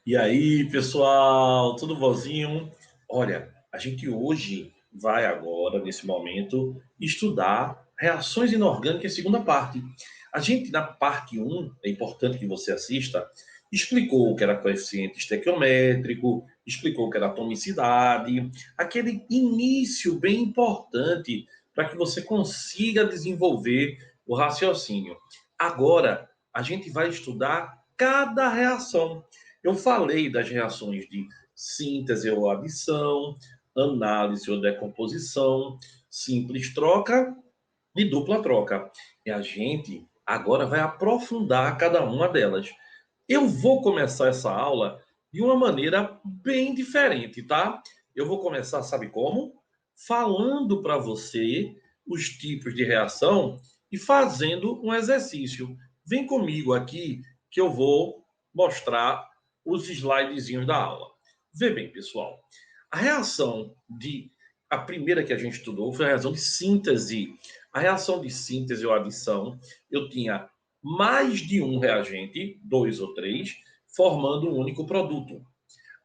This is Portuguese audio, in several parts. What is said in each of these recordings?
E aí, pessoal, tudo bonzinho? Olha, a gente hoje vai agora, nesse momento, estudar reações inorgânicas, segunda parte. A gente, na parte um, é importante que você assista, explicou o que era coeficiente estequiométrico, explicou o que era atomicidade, aquele início bem importante para que você consiga desenvolver o raciocínio. Agora, a gente vai estudar cada reação. Eu falei das reações de síntese ou adição, análise ou decomposição, simples troca e dupla troca. E a gente agora vai aprofundar cada uma delas. Eu vou começar essa aula de uma maneira bem diferente, tá? Eu vou começar, sabe como? Falando para você os tipos de reação e fazendo um exercício. Vem comigo aqui que eu vou mostrar os slidezinhos da aula. Vê bem, pessoal. A reação de a primeira que a gente estudou foi a reação de síntese. A reação de síntese ou adição, eu tinha mais de um reagente, dois ou três, formando um único produto.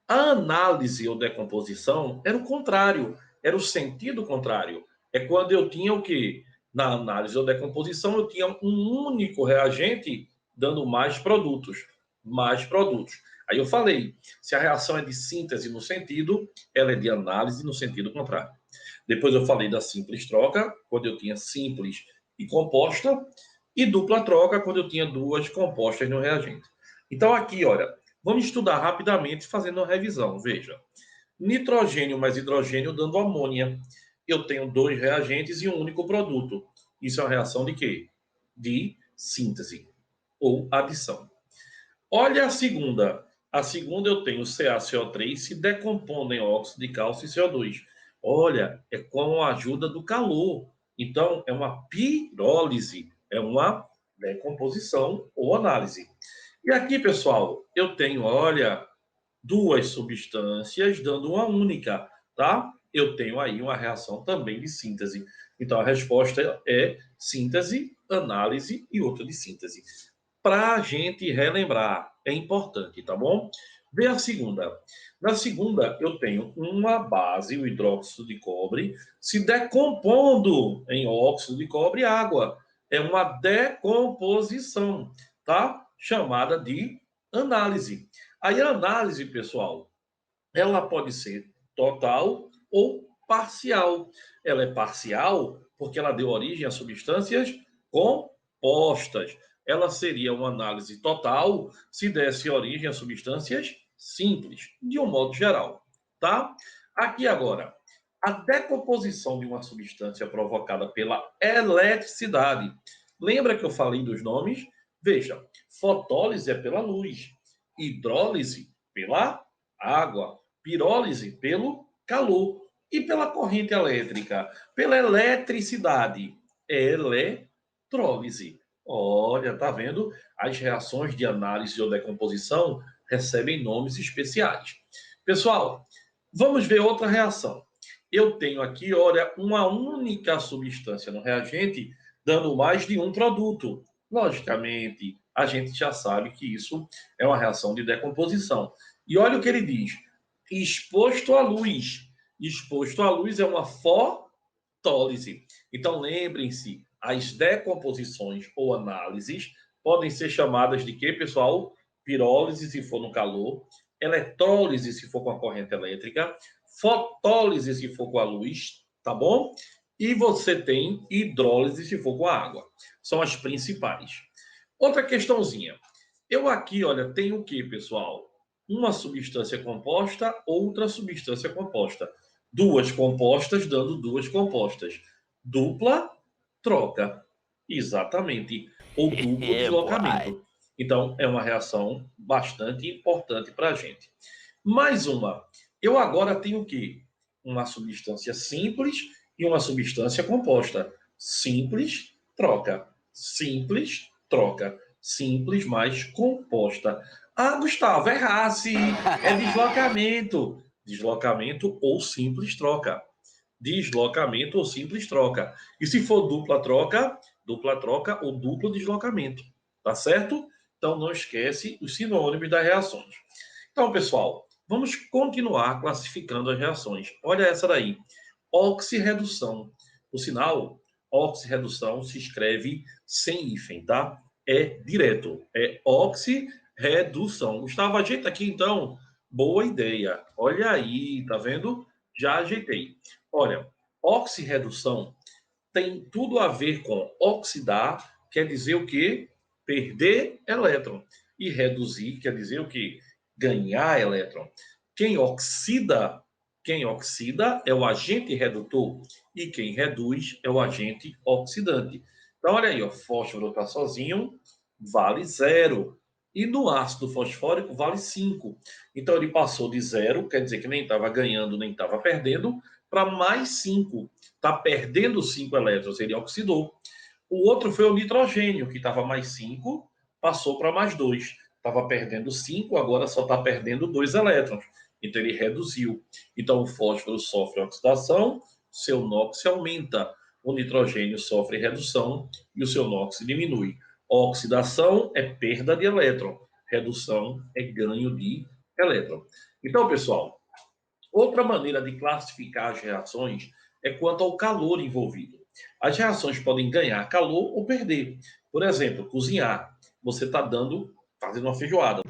A análise ou decomposição era o contrário, era o sentido contrário. É quando eu tinha o quê? Na análise ou decomposição, eu tinha um único reagente dando mais produtos. Mais produtos. Aí eu falei, se a reação é de síntese no sentido, ela é de análise no sentido contrário. Depois eu falei da simples troca, quando eu tinha simples e composta, e dupla troca, quando eu tinha duas compostas no reagente. Então aqui, olha, vamos estudar rapidamente fazendo uma revisão. Veja, nitrogênio mais hidrogênio dando amônia. Eu tenho dois reagentes e um único produto. Isso é uma reação de quê? De síntese ou adição. Olha a segunda. A segunda eu tenho CaCO3 se decompondo em óxido de cálcio e CO2. Olha, é com a ajuda do calor. Então, é uma pirólise, é uma decomposição ou análise. E aqui, pessoal, eu tenho, olha, duas substâncias dando uma única, tá? Eu tenho aí uma reação também de síntese. Então, a resposta é síntese, análise e outra de síntese. Para a gente relembrar, é importante, tá bom? Vê a segunda. Na segunda, eu tenho uma base, o hidróxido de cobre, se decompondo em óxido de cobre e água. É uma decomposição, tá? Chamada de análise. Aí a análise, pessoal, ela pode ser total ou parcial. Ela é parcial porque ela deu origem a substâncias compostas. Ela seria uma análise total se desse origem a substâncias simples, de um modo geral, tá? Aqui agora, a decomposição de uma substância provocada pela eletricidade. Lembra que eu falei dos nomes? Veja, fotólise é pela luz, hidrólise pela água, pirólise pelo calor e pela corrente elétrica, pela eletricidade, eletrólise. Olha, tá vendo? As reações de análise ou decomposição recebem nomes especiais. Pessoal, vamos ver outra reação. Eu tenho aqui, olha, uma única substância no reagente dando mais de um produto. Logicamente, a gente já sabe que isso é uma reação de decomposição. E olha o que ele diz: exposto à luz. Exposto à luz é uma fotólise. Então, lembrem-se, as decomposições ou análises podem ser chamadas de quê, pessoal? Pirólise, se for no calor, eletrólise, se for com a corrente elétrica, fotólise, se for com a luz, tá bom? E você tem hidrólise, se for com a água. São as principais. Outra questãozinha. Eu aqui, olha, tenho o que, pessoal? Uma substância composta, outra substância composta. Duas compostas dando duas compostas. Dupla troca. Exatamente. Ou duplo Boy. deslocamento. Então, é uma reação bastante importante para a gente. Mais uma. Eu agora tenho o quê? Uma substância simples e uma substância composta. Simples, troca. Simples, troca. Simples mais composta. Ah, Gustavo, errasse. É deslocamento. Deslocamento ou simples troca. Deslocamento ou simples troca. E se for dupla troca ou duplo deslocamento. Tá certo? Então não esquece os sinônimos das reações. Então, pessoal, vamos continuar classificando as reações. Olha essa daí. Oxirredução. Por sinal, oxirredução se escreve sem hífen, tá? É direto. É oxirredução. Gustavo, ajeita aqui, então. Boa ideia. Olha aí, tá vendo? Já ajeitei. Olha, oxirredução tem tudo a ver com oxidar, quer dizer o quê? Perder elétron. E reduzir quer dizer o quê? Ganhar elétron. Quem oxida, quem oxida é o agente redutor e quem reduz é o agente oxidante. Então, olha aí, o fósforo está sozinho, vale 0. E no ácido fosfórico vale 5. Então, ele passou de 0, quer dizer que nem estava ganhando, nem estava perdendo, para mais 5. Está perdendo 5 elétrons, ele oxidou. O outro foi o nitrogênio, que estava mais 5, passou para mais 2. Estava perdendo 5, agora só está perdendo 2 elétrons. Então ele reduziu. Então o fósforo sofre oxidação, seu NOx aumenta. O nitrogênio sofre redução e o seu NOx diminui. Oxidação é perda de elétron, redução é ganho de elétron. Então, pessoal, outra maneira de classificar as reações é quanto ao calor envolvido. As reações podem ganhar calor ou perder. Por exemplo, cozinhar. Você está fazendo uma feijoada.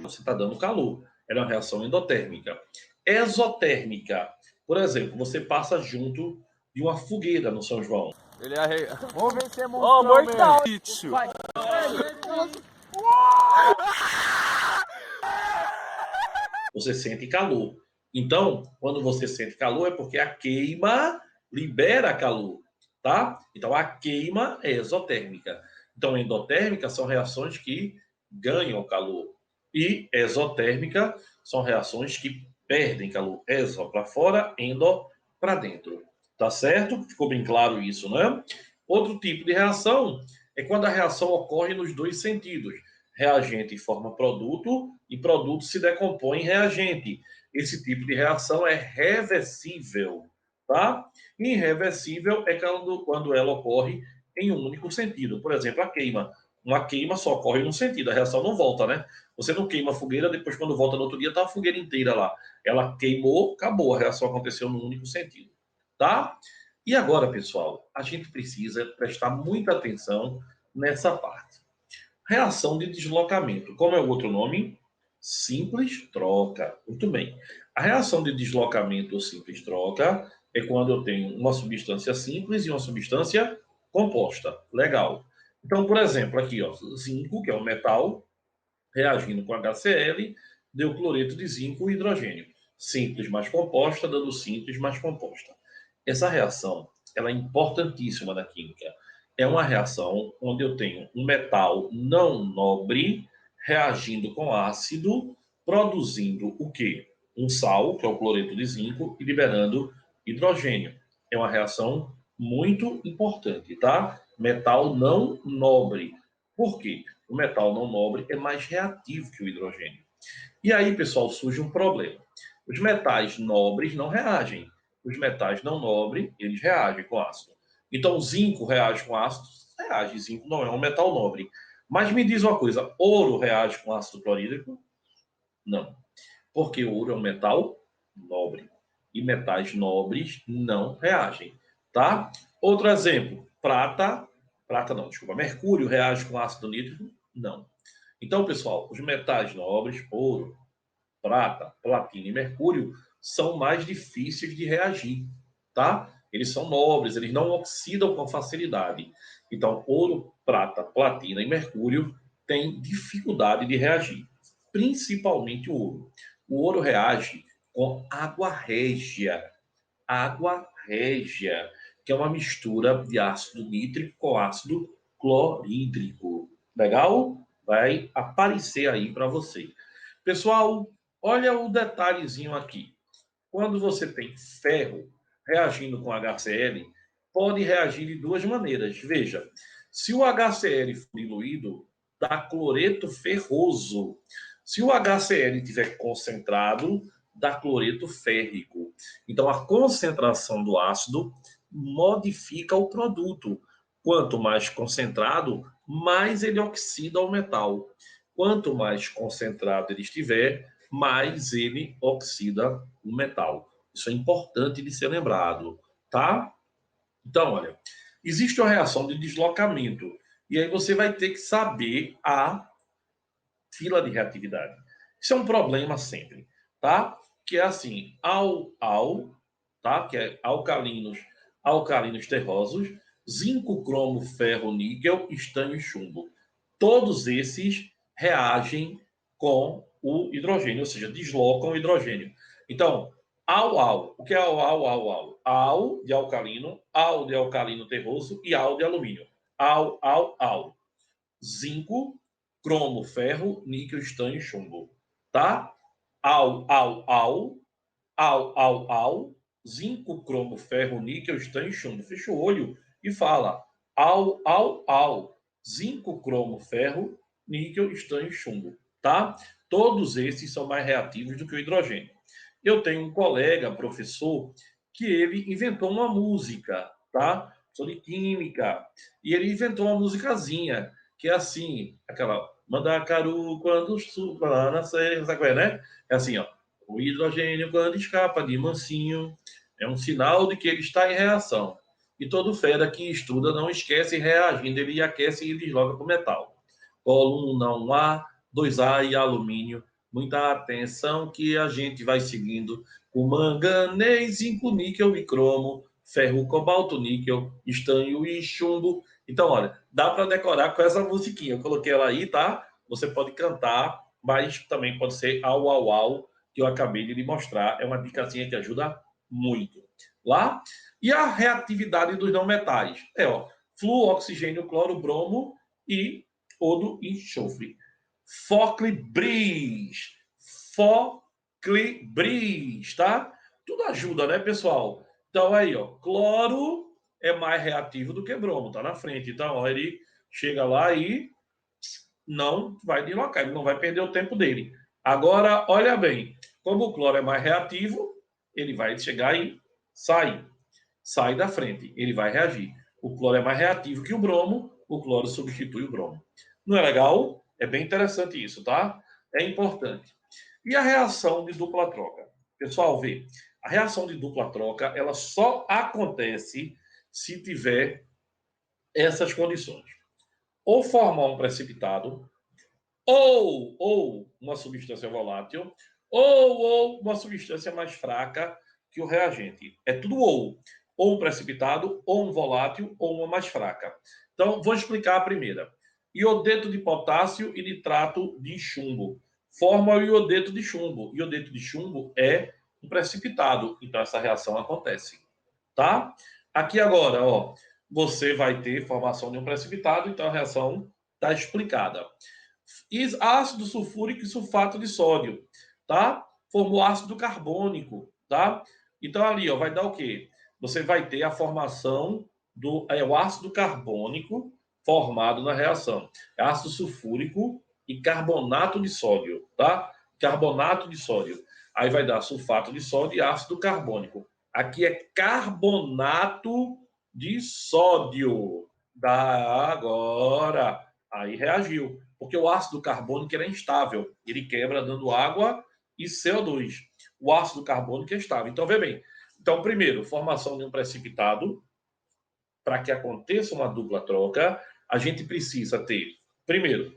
Você está dando calor. É uma reação endotérmica. Exotérmica. Por exemplo, você passa junto de uma fogueira no São João. Ele é... Vamos ver se é mortal. Vai. Você sente calor. Então, quando você sente calor, é porque a queima libera calor, tá? Então, a queima é exotérmica. Então, endotérmica são reações que ganham calor. E exotérmica são reações que perdem calor. Exo para fora, endo para dentro. Tá certo? Ficou bem claro isso, né? Outro tipo de reação é quando a reação ocorre nos dois sentidos. Reagente forma produto e produto se decompõe em reagente. Esse tipo de reação é reversível, tá? Irreversível é quando ela ocorre em um único sentido. Por exemplo, a queima. Uma queima só ocorre em um sentido, a reação não volta, né? Você não queima a fogueira, depois quando volta no outro dia, tá a fogueira inteira lá. Ela queimou, acabou, a reação aconteceu num único sentido, tá? E agora, pessoal, a gente precisa prestar muita atenção nessa parte. Reação de deslocamento. Como é o outro nome? Simples troca. Muito bem. A reação de deslocamento ou simples troca é quando eu tenho uma substância simples e uma substância composta. Legal. Então, por exemplo, aqui, ó, zinco, que é um metal, reagindo com HCl, deu cloreto de zinco e hidrogênio. Simples mais composta, dando simples mais composta. Essa reação, ela é importantíssima na química. É uma reação onde eu tenho um metal não nobre reagindo com ácido, produzindo o quê? Um sal, que é o cloreto de zinco, e liberando hidrogênio. É uma reação muito importante, tá? Metal não nobre. Por quê? O metal não nobre é mais reativo que o hidrogênio. E aí, pessoal, surge um problema. Os metais nobres não reagem. Os metais não nobres, eles reagem com ácido. Então, zinco reage com ácido? Reage. Zinco não é um metal nobre. Mas me diz uma coisa, ouro reage com ácido clorídrico? Não. Porque ouro é um metal nobre. E metais nobres não reagem, tá? Outro exemplo, prata não, desculpa, mercúrio reage com ácido nítrico? Não. Então, pessoal, os metais nobres, ouro, prata, platina e mercúrio, são mais difíceis de reagir, tá? Eles são nobres, eles não oxidam com facilidade. Então, ouro, prata, platina e mercúrio têm dificuldade de reagir, principalmente o ouro. O ouro reage com água régia, que é uma mistura de ácido nítrico com ácido clorídrico. Legal? Vai aparecer aí para você. Pessoal, olha o detalhezinho aqui. Quando você tem ferro reagindo com HCl, pode reagir de duas maneiras. Veja, se o HCl for diluído, dá cloreto ferroso. Se o HCl estiver concentrado, dá cloreto férrico. Então, a concentração do ácido modifica o produto. Quanto mais concentrado, mais ele oxida o metal. Quanto mais concentrado ele estiver, mais ele oxida o metal. Isso é importante de ser lembrado, tá? Então, olha, existe uma reação de deslocamento. E aí você vai ter que saber a fila de reatividade. Isso é um problema sempre, tá? Que é assim, tá? Que é alcalinos terrosos, zinco, cromo, ferro, níquel, estanho e chumbo. Todos esses reagem com o hidrogênio, ou seja, deslocam o hidrogênio. Então, o que é Al de alcalino terroso e Al de alumínio. Al. Zinco, cromo, ferro, níquel, estanho e chumbo. Tá? Al. Zinco, cromo, ferro, níquel, estanho e chumbo. Fecha o olho e fala Al. Zinco, cromo, ferro, níquel, estanho e chumbo. Tá? Todos esses são mais reativos do que o hidrogênio. Eu tenho um colega, professor, que ele inventou uma música, tá? Sou de química. E ele inventou uma musicazinha, que é assim, aquela Mandacaru quando supra lá na serra, sabe qual é, né? É assim, ó. O hidrogênio, quando escapa de mansinho, é um sinal de que ele está em reação. E todo fera que estuda não esquece reagindo, ele aquece e desloca para o metal. Coluna 1A, 2A e alumínio. Muita atenção que a gente vai seguindo. O manganês, zinco, níquel e cromo, ferro, cobalto, níquel, estanho e chumbo. Então, olha, dá para decorar com essa musiquinha. Eu coloquei ela aí, tá? Você pode cantar, mas também pode ser au, que eu acabei de lhe mostrar. É uma dicasinha que ajuda muito. Lá. E a reatividade dos não metais? Ó, flúor, oxigênio, cloro, bromo e odo e enxofre. Foclibris, tá? Tudo ajuda, né, pessoal? Então, aí, ó, cloro é mais reativo do que bromo, tá na frente. Então, ó, ele chega lá e não vai deslocar, ele não vai perder o tempo dele. Agora, olha bem, como o cloro é mais reativo, ele vai chegar e sai da frente, ele vai reagir. O cloro é mais reativo que o cloro substitui o bromo. Não é legal? É bem interessante isso, tá? É importante. E a reação de dupla troca? Pessoal, vê, a reação de dupla troca, ela só acontece se tiver essas condições. Ou formar um precipitado, ou uma substância volátil, ou uma substância mais fraca que o reagente. É tudo ou um precipitado, ou um volátil, ou uma mais fraca. Então, vou explicar a primeira. Iodeto de potássio e nitrato de chumbo. Forma o iodeto de chumbo. Iodeto de chumbo é um precipitado. Então, essa reação acontece. Tá? Aqui agora, ó, você vai ter formação de um precipitado, então a reação está explicada. Ácido sulfúrico e sulfato de sódio, tá? Formou ácido carbônico, tá? Então ali, ó, vai dar o quê? Você vai ter a formação do o ácido carbônico formado na reação. É ácido sulfúrico e carbonato de sódio, tá? Carbonato de sódio. Aí vai dar sulfato de sódio e ácido carbônico. Aqui é carbonato de sódio. Dá agora. Aí reagiu. Porque o ácido carbônico é instável. Ele quebra dando água e CO2. O ácido carbônico é estável. Então, vê bem. Então, primeiro, formação de um precipitado. Para que aconteça uma dupla troca, a gente precisa ter, primeiro,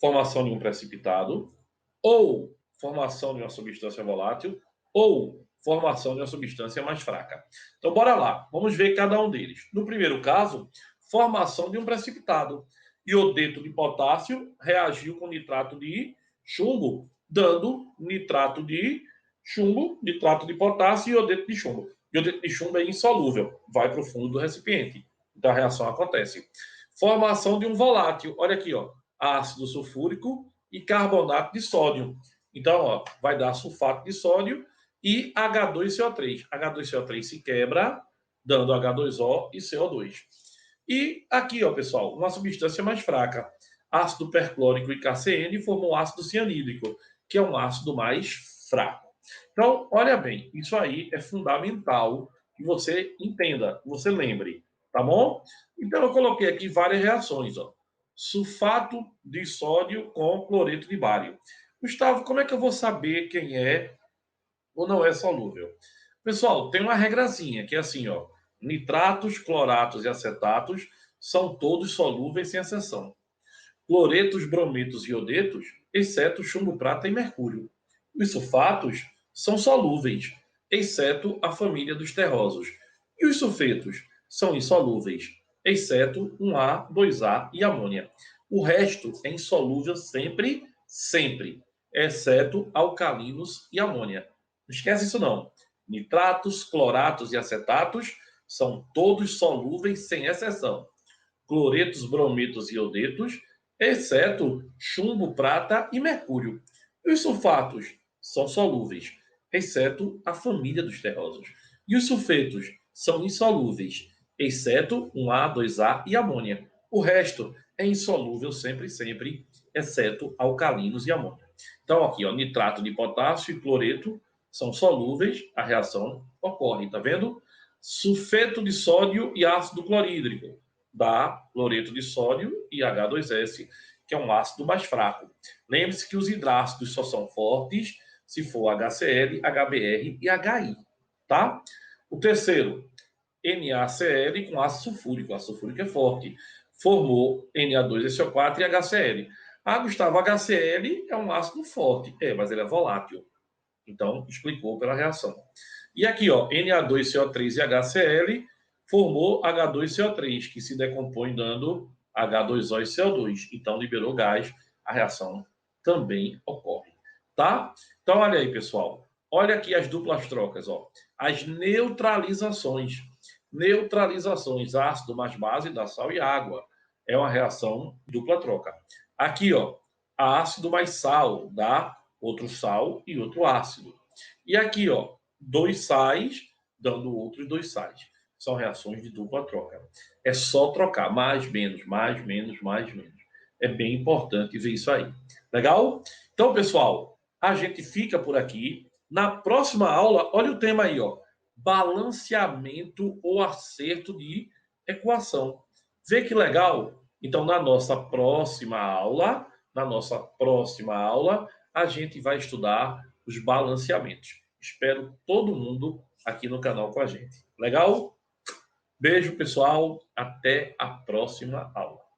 formação de um precipitado, ou formação de uma substância volátil, ou formação de uma substância mais fraca. Então, bora lá. Vamos ver cada um deles. No primeiro caso, formação de um precipitado. Iodeto de potássio reagiu com nitrato de chumbo, dando nitrato de chumbo, nitrato de potássio e iodeto de chumbo. Iodeto de chumbo é insolúvel, vai para o fundo do recipiente. Então, a reação acontece. Formação de um volátil. Olha aqui, ó. Ácido sulfúrico e carbonato de sódio. Então, ó, vai dar sulfato de sódio e H2CO3. H2CO3 se quebra, dando H2O e CO2. E aqui, ó, pessoal, uma substância mais fraca. Ácido perclórico e KCN formam ácido cianídrico, que é um ácido mais fraco. Então, olha bem, isso aí é fundamental que você entenda, que você lembre, tá bom? Então, eu coloquei aqui várias reações, ó. sulfato de sódio com cloreto de bário. Gustavo, como é que eu vou saber quem é ou não é solúvel? Pessoal, tem uma regrazinha que é assim, ó. Nitratos, cloratos e acetatos são todos solúveis sem exceção. Cloretos, brometos e iodetos, exceto chumbo, prata e mercúrio. Os sulfatos são solúveis, exceto a família dos terrosos. E os sulfetos são insolúveis, exceto 1A, 2A e amônia. O resto é insolúvel sempre, sempre, exceto alcalinos e amônia. Não esquece isso não. Nitratos, cloratos e acetatos são todos solúveis sem exceção. Cloretos, brometos e iodetos, exceto chumbo, prata e mercúrio. E os sulfatos são solúveis, exceto a família dos terrosos. E os sulfetos são insolúveis, exceto 1A, 2A e amônia. O resto é insolúvel sempre, sempre, exceto alcalinos e amônia. Então, aqui, ó, nitrato de potássio e cloreto são solúveis, a reação ocorre, tá vendo? Sulfeto de sódio e ácido clorídrico dá cloreto de sódio e H2S, que é um ácido mais fraco. Lembre-se que os hidrácidos só são fortes se for HCl, HBr e HI, tá? O terceiro, NaCl com ácido sulfúrico. O ácido sulfúrico é forte. Formou Na2SO4 e HCl. Ah, Gustavo, HCl é um ácido forte. É, mas ele é volátil. Então, explicou pela reação. E aqui, ó, Na2CO3 e HCl formou H2CO3, que se decompõe dando H2O e CO2. Então, liberou gás, a reação também ocorre, tá? Então, olha aí, pessoal. Olha aqui as duplas trocas, ó. As neutralizações. Neutralizações, ácido mais base dá sal e água. É uma reação dupla troca. Aqui, ó, ácido mais sal dá outro sal e outro ácido. E aqui, ó, 2 sais dando outros 2 sais. São reações de dupla troca. É só trocar mais, menos, mais, menos, mais, menos. É bem importante ver isso aí. Legal? Então, pessoal, a gente fica por aqui. Na próxima aula, olha o tema aí, ó. Balanceamento ou acerto de equação. Vê que legal? Então, na nossa próxima aula, a gente vai estudar os balanceamentos. Espero todo mundo aqui no canal com a gente. Legal? Beijo, pessoal. Até a próxima aula.